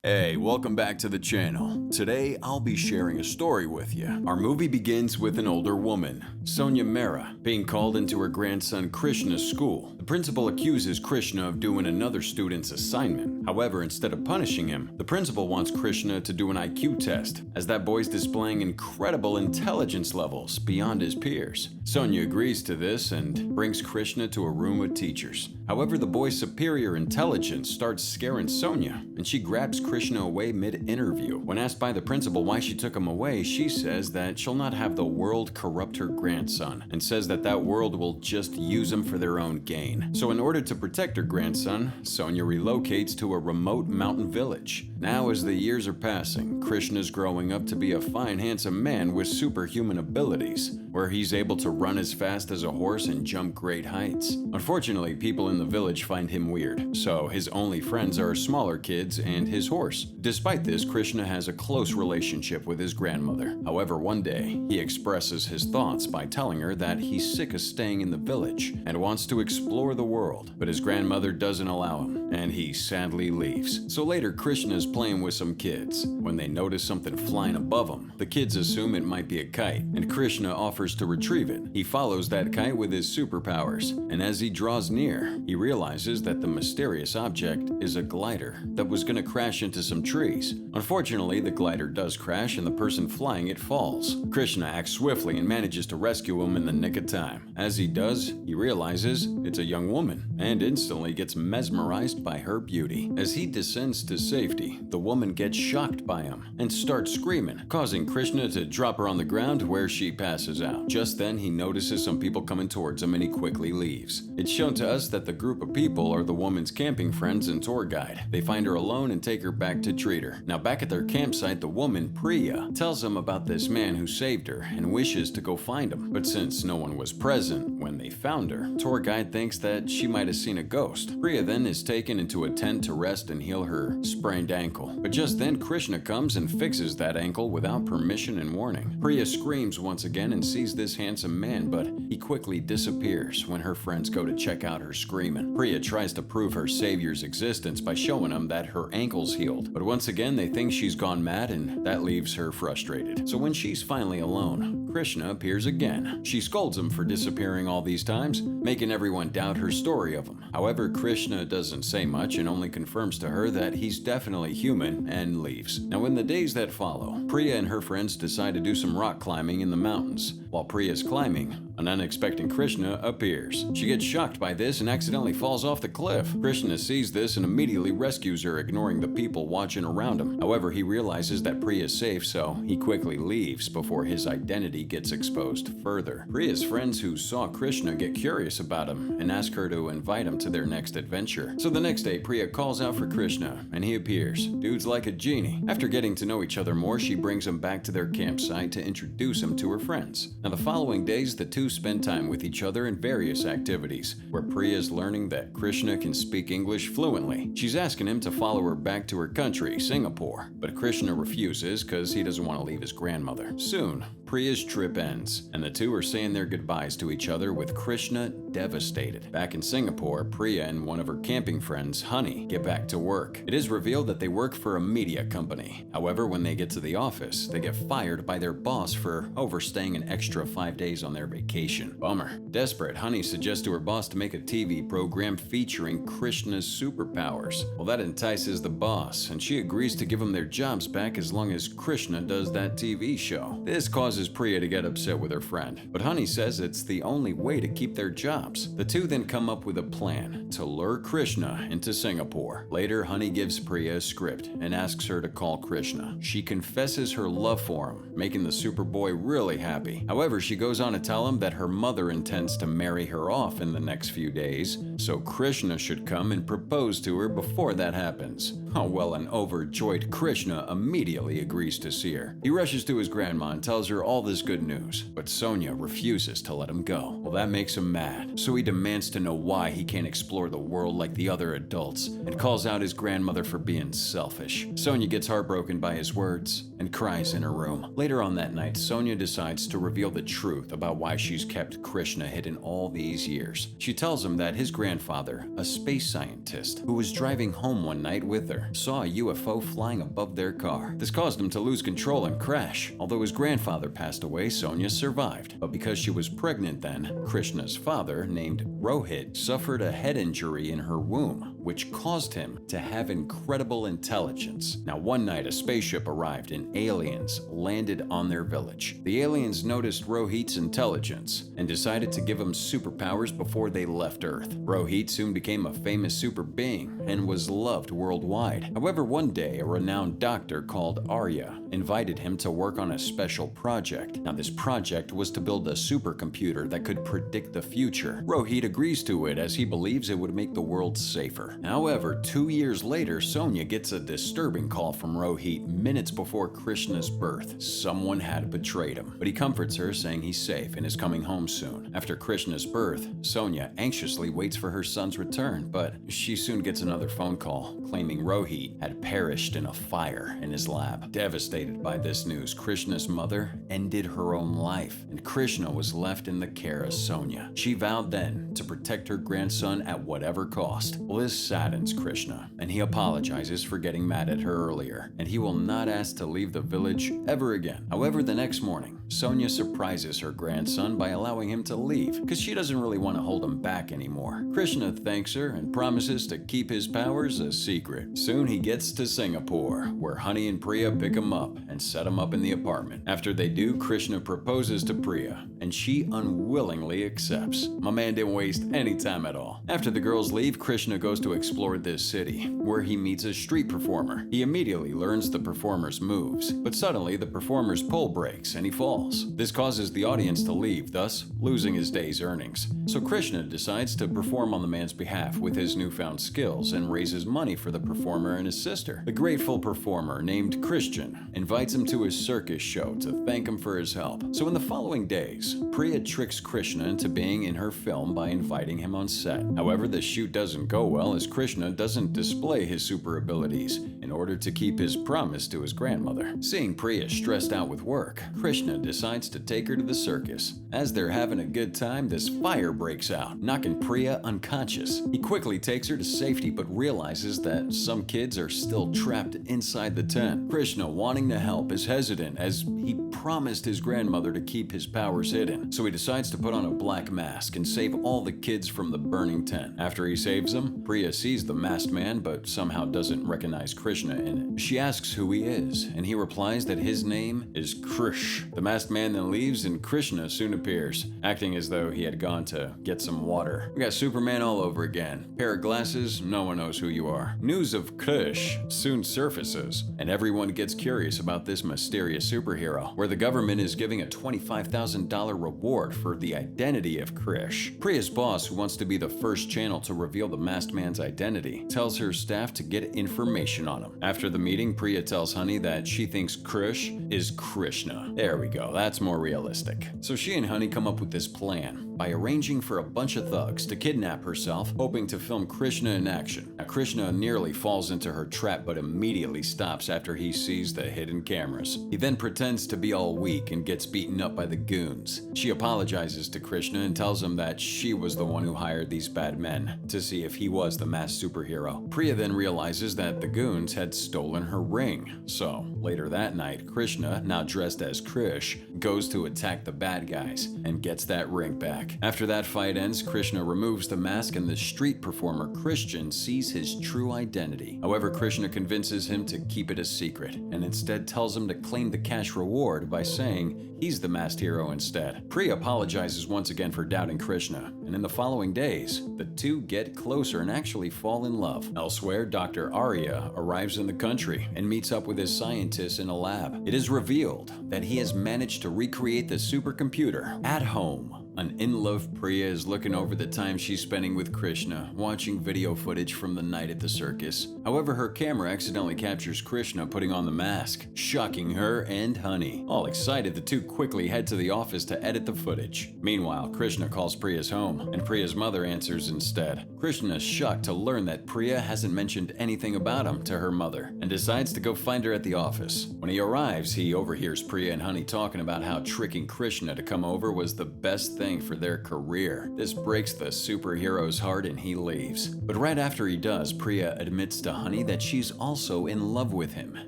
Hey, welcome back to the channel. Today, I'll be sharing a story with you. Our movie begins with an older woman, Sonia Mehra, being called into her grandson Krishna's school. The principal accuses Krishna of doing another student's assignment. However, instead of punishing him, the principal wants Krishna to do an IQ test, as that boy's displaying incredible intelligence levels beyond his peers. Sonia agrees to this and brings Krishna to a room with teachers. However, the boy's superior intelligence starts scaring Sonia, and she grabs Krishna away mid-interview. When asked by the principal why she took him away, she says that she'll not have the world corrupt her grandson, and says that that world will just use him for their own gain. So in order to protect her grandson, Sonia relocates to a remote mountain village. Now as the years are passing, Krishna's growing up to be a fine, handsome man with superhuman abilities, where he's able to run as fast as a horse and jump great heights. Unfortunately, people in the village find him weird, so his only friends are smaller kids and his horse. Despite this, Krishna has a close relationship with his grandmother. However, one day, he expresses his thoughts by telling her that he's sick of staying in the village and wants to explore the world, but his grandmother doesn't allow him, and he sadly leaves. So later, Krishna is playing with some kids when they notice something flying above him. The kids assume it might be a kite, and Krishna offers to retrieve it. He follows that kite with his superpowers, and as he draws near, he realizes that the mysterious object is a glider that was going to crash into some trees. Unfortunately, the glider does crash and the person flying it falls. Krishna acts swiftly and manages to rescue him in the nick of time. As he does, he realizes it's a young woman and instantly gets mesmerized by her beauty. As he descends to safety, the woman gets shocked by him and starts screaming, causing Krishna to drop her on the ground where she passes out. Just then, he notices some people coming towards him and he quickly leaves. It's shown to us that the group of people are the woman's camping friends and tour guide. They find her alone and take her back to treat her. Now back at their campsite, the woman, Priya, tells them about this man who saved her and wishes to go find him. But since no one was present when they found her, tour guide thinks that she might have seen a ghost. Priya then is taken into a tent to rest and heal her sprained ankle. But just then, Krishna comes and fixes that ankle without permission and warning. Priya screams once again and sees this handsome man, but he quickly disappears when her friends go to check out her screaming. Priya tries to prove her savior's existence by showing them that her ankle's healed, but once again they think she's gone mad and that leaves her frustrated. So when she's finally alone, Krishna appears again. She scolds him for disappearing all these times, making everyone doubt her story of him. However, Krishna doesn't say much and only confirms to her that he's definitely human and leaves. Now in the days that follow, Priya and her friends decide to do some rock climbing in the mountains. While Priya's climbing, an unexpected Krishna appears. She gets shocked by this and accidentally falls off the cliff. Krishna sees this and immediately rescues her, ignoring the people watching around him. However, he realizes that Priya is safe, so he quickly leaves before his identity gets exposed further. Priya's friends who saw Krishna get curious about him and ask her to invite him to their next adventure. So the next day, Priya calls out for Krishna and he appears. Dude's like a genie. After getting to know each other more, she brings him back to their campsite to introduce him to her friends. Now the following days, the two spend time with each other in various activities, where Priya is learning that Krishna can speak English fluently. She's asking him to follow her back to her country, Singapore, but Krishna refuses because he doesn't want to leave his grandmother. Soon, Priya's trip ends, and the two are saying their goodbyes to each other with Krishna devastated. Back in Singapore, Priya and one of her camping friends, Honey, get back to work. It is revealed that they work for a media company. However, when they get to the office, they get fired by their boss for overstaying an extra 5 days on their vacation. Bummer. Desperate, Honey suggests to her boss to make a TV program featuring Krishna's superpowers. Well, that entices the boss, and she agrees to give them their jobs back as long as Krishna does that TV show. This causes Priya to get upset with her friend, but Honey says it's the only way to keep their jobs. The two then come up with a plan to lure Krishna into Singapore. Later, Honey gives Priya a script and asks her to call Krishna. She confesses her love for him, making the Superboy really happy. However, she goes on to tell him that her mother intends to marry her off in the next few days, so Krishna should come and propose to her before that happens. Oh well, an overjoyed Krishna immediately agrees to see her. He rushes to his grandma and tells her all this good news, but Sonya refuses to let him go. Well, that makes him mad, so he demands to know why he can't explore the world like the other adults and calls out his grandmother for being selfish. Sonya gets heartbroken by his words and cries in her room. Later on that night, Sonya decides to reveal the truth about why she's kept Krishna hidden all these years. She tells him that his grandfather, a space scientist who was driving home one night with her, saw a UFO flying above their car. This caused him to lose control and crash. Although his grandfather passed away, Sonya survived. But because she was pregnant then, Krishna's father, named Rohit, suffered a head injury in her womb, which caused him to have incredible intelligence. Now, one night, a spaceship arrived and aliens landed on their village. The aliens noticed Rohit's intelligence and decided to give him superpowers before they left Earth. Rohit soon became a famous super being and was loved worldwide. However, one day, a renowned doctor called Arya invited him to work on a special project. Now, this project was to build a supercomputer that could predict the future. Rohit agrees to it as he believes it would make the world safer. However, 2 years later, Sonya gets a disturbing call from Rohit minutes before Krishna's birth. Someone had betrayed him, but he comforts her, saying he's safe and is coming home soon. After Krishna's birth, Sonya anxiously waits for her son's return, but she soon gets another phone call claiming Rohit had perished in a fire in his lab. Devastated by this news, Krishna's mother ended her own life, and Krishna was left in the care of Sonya. She vowed then to protect her grandson at whatever cost. Well, this saddens Krishna, and he apologizes for getting mad at her earlier, and he will not ask to leave the village ever again. However, the next morning, Sonya surprises her grandson by allowing him to leave, because she doesn't really want to hold him back anymore. Krishna thanks her and promises to keep his powers a secret. Soon he gets to Singapore, where Honey and Priya pick him up and set him up in the apartment. After they do, Krishna proposes to Priya, and she unwillingly accepts. My man didn't waste any time at all. After the girls leave, Krishna goes to explore this city, where he meets a street performer. He immediately learns the performer's moves, but suddenly the performer's pole breaks and he falls. This causes the audience to leave, thus losing his day's earnings. So Krishna decides to perform on the man's behalf with his newfound skills and raises money for the performer and his sister. The grateful performer, named Christian, invites him to his circus show to thank him for his help. So in the following days, Priya tricks Krishna into being in her film by inviting him on set. However, the shoot doesn't go well as Krishna doesn't display his super abilities in order to keep his promise to his grandmother. Seeing Priya stressed out with work, Krishna decides to take her to the circus. As they're having a good time, this fire breaks out, knocking Priya unconscious. He quickly takes her to safety but realizes that some kids are still trapped inside the tent. Krishna, wanting to help, is hesitant as he promised his grandmother to keep his powers hidden. So he decides to put on a black mask and save all the kids from the burning tent. After he saves them, Priya sees the masked man but somehow doesn't recognize Krishna in it. She asks who he is, and he replies that his name is Krish. The masked man then leaves and Krishna soon appears, acting as though he had gone to get some water. We got Superman all over again. Pair of glasses, no one knows who you are. News of Krish soon surfaces, and everyone gets curious about this mysterious superhero, where the government is giving a $25,000 reward for the identity of Krish. Priya's boss, who wants to be the first channel to reveal the masked man's identity, tells her staff to get information on him. After the meeting, Priya tells Honey that she thinks Krish is Krishna. There we go, that's more realistic. So she and Honey come up with this plan by arranging for a bunch of thugs to kidnap herself, hoping to film Krishna in action. Now, Krishna nearly falls into her trap but immediately stops after he sees the hidden cameras. He then pretends to be all weak and gets beaten up by the goons. She apologizes to Krishna and tells him that she was the one who hired these bad men to see if he was the masked superhero. Priya then realizes that the goons had stolen her ring. So later that night, Krishna, now dressed as Krish, goes to attack the bad guys and gets that ring back. After that fight ends, Krishna removes the mask and the street performer Christian sees his true identity. However, Krishna convinces him to keep it a secret and instead tells him to claim the cash reward by saying he's the masked hero instead. Priya apologizes once again for doubting Krishna, and in the following days, the two get closer and actually fall in love. Elsewhere, Dr. Arya arrives in the country and meets up with his scientists in a lab. It is revealed that he has managed to recreate the supercomputer at home An in-love Priya is looking over the time she's spending with Krishna, watching video footage from the night at the circus. However, her camera accidentally captures Krishna putting on the mask, shocking her and Honey. All excited, the two quickly head to the office to edit the footage. Meanwhile, Krishna calls Priya's home, and Priya's mother answers instead. Krishna is shocked to learn that Priya hasn't mentioned anything about him to her mother, and decides to go find her at the office. When he arrives, he overhears Priya and Honey talking about how tricking Krishna to come over was the best thing for their career. This breaks the superhero's heart and he leaves. But right after he does, Priya admits to Honey that she's also in love with him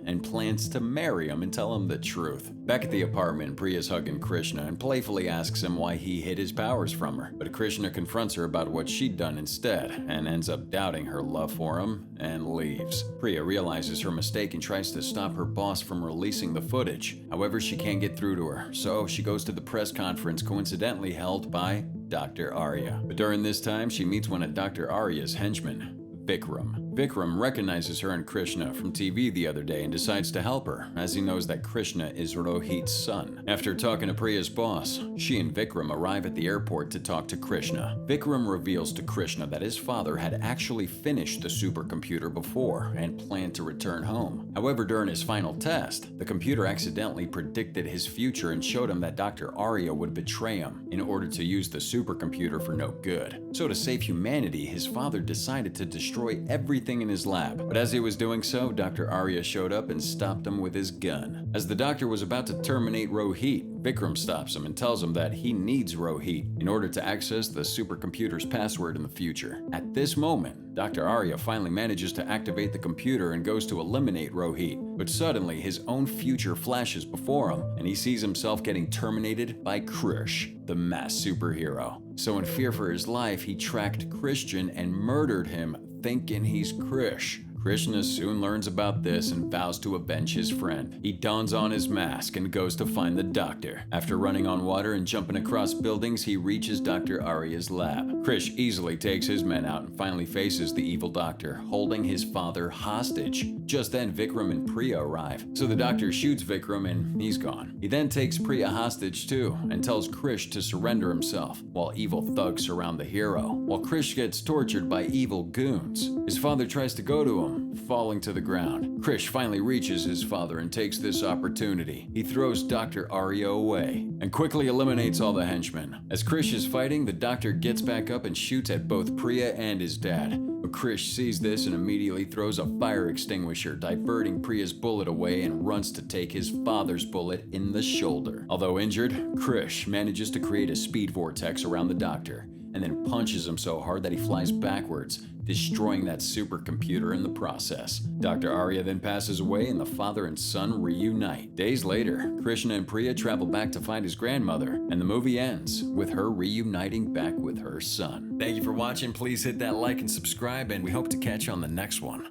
and plans to marry him and tell him the truth. Back at the apartment, Priya's hugging Krishna and playfully asks him why he hid his powers from her. But Krishna confronts her about what she'd done instead and ends up doubting her love for him and leaves. Priya realizes her mistake and tries to stop her boss from releasing the footage. However, she can't get through to her, so she goes to the press conference coincidentally held by Dr. Arya. But during this time, she meets one of Dr. Arya's henchmen, Vikram. Vikram recognizes her and Krishna from TV the other day and decides to help her, as he knows that Krishna is Rohit's son. After talking to Priya's boss, she and Vikram arrive at the airport to talk to Krishna. Vikram reveals to Krishna that his father had actually finished the supercomputer before and planned to return home. However, during his final test, the computer accidentally predicted his future and showed him that Dr. Arya would betray him in order to use the supercomputer for no good. So to save humanity, his father decided to destroy everything in his lab. But as he was doing so, Dr. Arya showed up and stopped him with his gun. As the doctor was about to terminate Rohit, Vikram stops him and tells him that he needs Rohit in order to access the supercomputer's password in the future. At this moment, Dr. Arya finally manages to activate the computer and goes to eliminate Rohit. But suddenly, his own future flashes before him, and he sees himself getting terminated by Krish, the mass superhero. So in fear for his life, he tracked Christian and murdered him, thinking he's Krish. Krishna soon learns about this and vows to avenge his friend. He dons on his mask and goes to find the doctor. After running on water and jumping across buildings, he reaches Dr. Arya's lab. Krish easily takes his men out and finally faces the evil doctor, holding his father hostage. Just then, Vikram and Priya arrive, so the doctor shoots Vikram and he's gone. He then takes Priya hostage too and tells Krish to surrender himself, while evil thugs surround the hero. While Krish gets tortured by evil goons, his father tries to go to him, falling to the ground. Krish finally reaches his father and takes this opportunity. He throws Dr. Arya away and quickly eliminates all the henchmen. As Krish is fighting, the doctor gets back up and shoots at both Priya and his dad. But Krish sees this and immediately throws a fire extinguisher, diverting Priya's bullet away and runs to take his father's bullet in the shoulder. Although injured, Krish manages to create a speed vortex around the doctor and then punches him so hard that he flies backwards, destroying that supercomputer in the process. Dr. Arya then passes away and the father and son reunite. Days later, Krishna and Priya travel back to find his grandmother, and the movie ends with her reuniting back with her son. Thank you for watching. Please hit that like and subscribe, and we hope to catch you on the next one.